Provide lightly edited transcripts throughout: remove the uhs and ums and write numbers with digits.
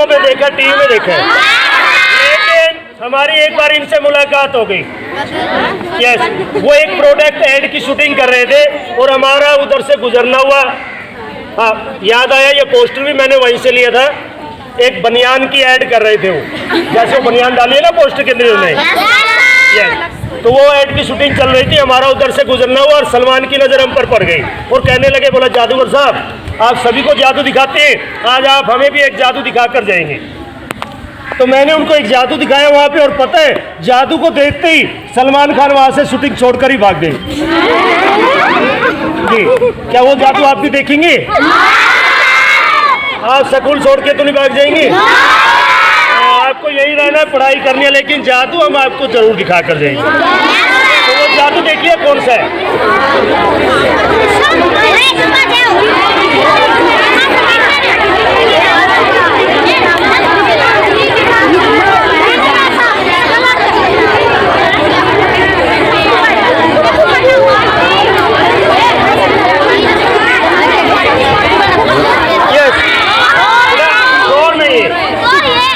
फिल्मों में देखा, टीवी में देखा, लेकिन हमारी एक बार इनसे मुलाकात हो गई। यस, वो एक प्रोडक्ट ऐड की शूटिंग कर रहे थे और हमारा उधर से गुजरना हुआ। हाँ, याद आया, ये पोस्टर भी मैंने वहीं से लिया था। एक बनियान की ऐड कर रहे थे वो, जैसे वो बनियान डाली है ना पोस्टर के अंदर उन्हें। तो वो ऐड की शूटिंग चल रही थी, हमारा उधर से गुजरना हुआ और सलमान की नज़र हम पर पड़ गई और कहने लगे, बोला जादूगर साहब आप सभी को जादू दिखाते हैं, आज आप हमें भी एक जादू दिखा कर जाएंगे। तो मैंने उनको एक जादू दिखाया वहाँ पे, और पता है जादू को देखते ही सलमान खान वहाँ से शूटिंग छोड़कर ही भाग गए। जी, क्या वो जादू आप भी देखेंगे? आप स्कूल छोड़ के तो नहीं भाग जाएंगे? आपको यही रहना है, पढ़ाई करनी है, लेकिन जादू हम आपको जरूर दिखा कर जाएंगे। तो वो जादू देखिए कौन सा है।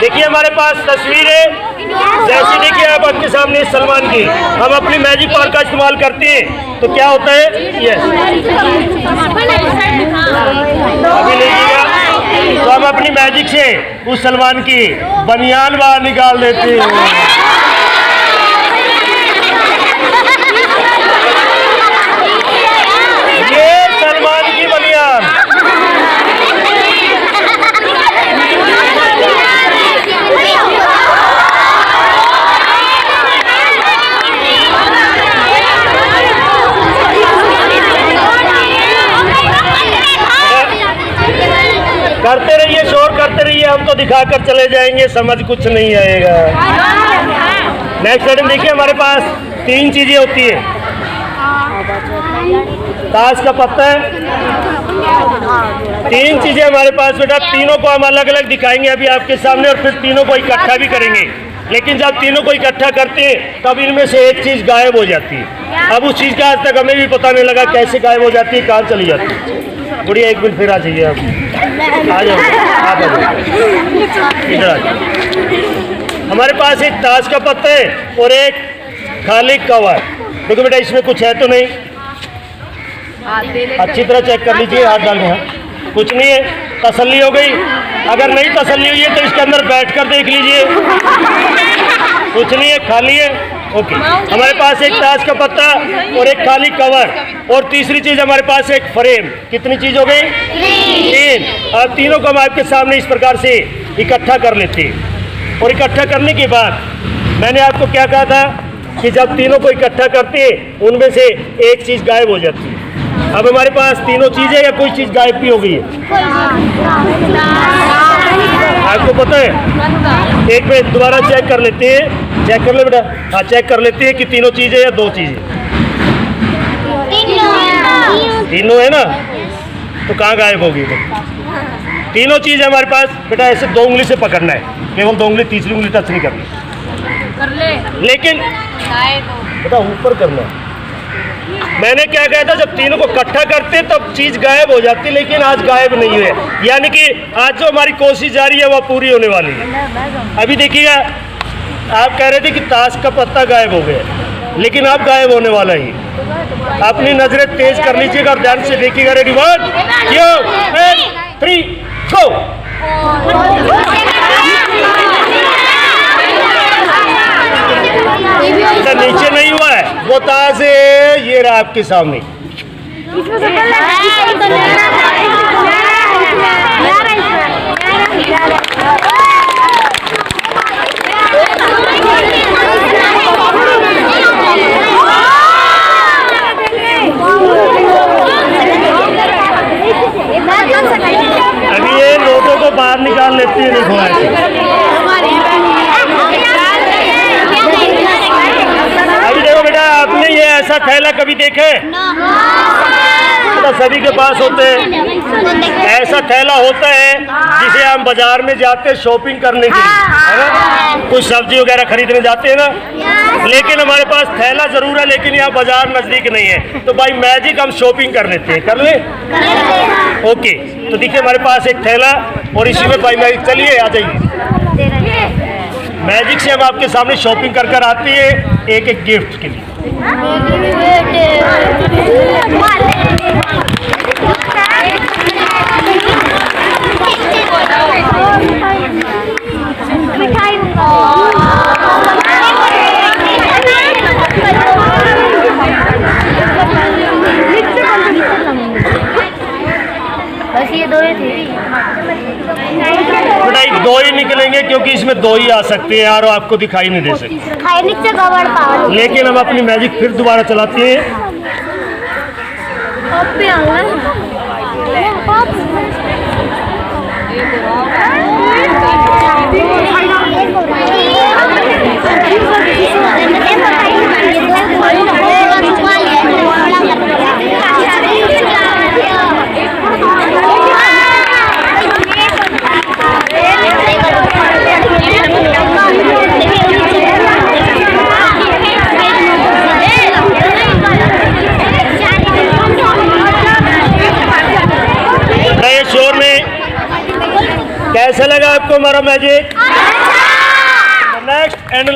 देखिए हमारे पास तस्वीर है, जैसे देखिए आप आपके सामने सलमान की, हम अपनी मैजिक पावर का इस्तेमाल करते हैं तो क्या होता है, यस अभी लीजिएगा, तो हम अपनी मैजिक से उस सलमान की बनियान बाहर निकाल देते हैं। ये सलमान की बनियान। करते रहिए, शोर करते रहिए, हम तो दिखा कर चले जाएंगे, समझ कुछ नहीं आएगा। नेक्स्ट आइटम देखिए, हमारे पास 3 चीजें होती है। ताश का पत्ता है, 3 चीजें हमारे पास बेटा, तीनों को हम अलग अलग दिखाएंगे अभी आपके सामने, और फिर तीनों को इकट्ठा भी करेंगे। लेकिन जब तीनों को इकट्ठा करते हैं तब इनमें से एक चीज गायब हो जाती है। अब उस चीज का आज तक हमें भी पता नहीं लगा कैसे गायब हो जाती है, कहाँ चली जाती है। गुड़िया एक मिनट फिर आ जाइए, आप आ जाओ, आप आ जाओ, इधर आ जाओ। हमारे पास एक ताश का पत्ता है और एक खाली कवर। देखो बेटा, इसमें कुछ है तो नहीं, अच्छी तरह चेक कर लीजिए, हाथ डाल के। कुछ नहीं है, तसल्ली हो गई। अगर नहीं तसल्ली हुई है तो इसके अंदर बैठकर देख लीजिए, कुछ नहीं है, खाली है। ओके, हमारे पास एक ताश का पत्ता और एक खाली कवर, और तीसरी चीज हमारे पास एक फ्रेम। कितनी चीज हो गई? 3। अब तीनों को हम आपके सामने इस प्रकार से इकट्ठा कर लेते हैं, और इकट्ठा करने के बाद मैंने आपको क्या कहा था कि जब तीनों को इकट्ठा करते हैं उनमें से एक चीज गायब हो जाती है। अब हमारे पास तीनों चीजें या कोई चीज गायब भी हो गई है, आपको पता है? एक मिनट दोबारा चेक कर लेते हैं, चेक कर ले बेटा। हाँ, चेक कर लेते हैं कि तीनों चीजें या 2 चीजें। तीनों है ना, तो कहाँ गायब होगी? तीनों चीजें हमारे पास बेटा, ऐसे 2 उंगली से पकड़ना है, केवल 2 उंगली, तीसरी उंगली टच नहीं करनी, लेकिन बेटा ऊपर करना है। मैंने क्या कहा था, जब तीनों को इकट्ठा करते तब चीज गायब हो जाती, लेकिन आज गायब नहीं हुई है। यानी कि आज जो हमारी कोशिश जारी है वह पूरी होने वाली है। अभी देखिएगा, आप कह रहे थे कि ताश का पत्ता गायब हो गया, लेकिन अब गायब होने वाला ही। अपनी नजरें तेज कर लीजिएगा और ध्यान से देखिएगा। रेडी, 1 2 3 गो। नीचे नहीं हुआ है, वो ताश है, ये रहा आपके सामने। अभी ये नोटों को बाहर निकाल लेती है, देखो ऐसे। अभी देखो बेटा, आपने ये ऐसा थैला कभी देखे? थैला सभी के पास होते हैं। ऐसा थैला होता है जिसे हम बाजार में जाते हैं शॉपिंग करने के लिए, है ना, कुछ सब्जी वगैरह खरीदने जाते हैं ना, लेकिन हमारे पास थैला जरूर है, लेकिन यहाँ बाजार नजदीक नहीं है, तो भाई मैजिक हम शॉपिंग कर लेते हैं। कर ले? ओके, तो देखिए हमारे पास एक थैला और इसी में भाई मैजिक, चलिए आ जाइए। मैजिक से हम आपके सामने शॉपिंग कर कर आते हैं एक एक गिफ्ट के लिए। बस ये दो ही थी। बेटा दो ही निकलेंगे क्योंकि इसमें दो ही आ सकते हैं यार, आपको दिखाई नहीं दे सकते। लेकिन हम अपनी मैजिक फिर दोबारा चलाते हैं। कैसा लगा आपको हमारा मैजिक? Next and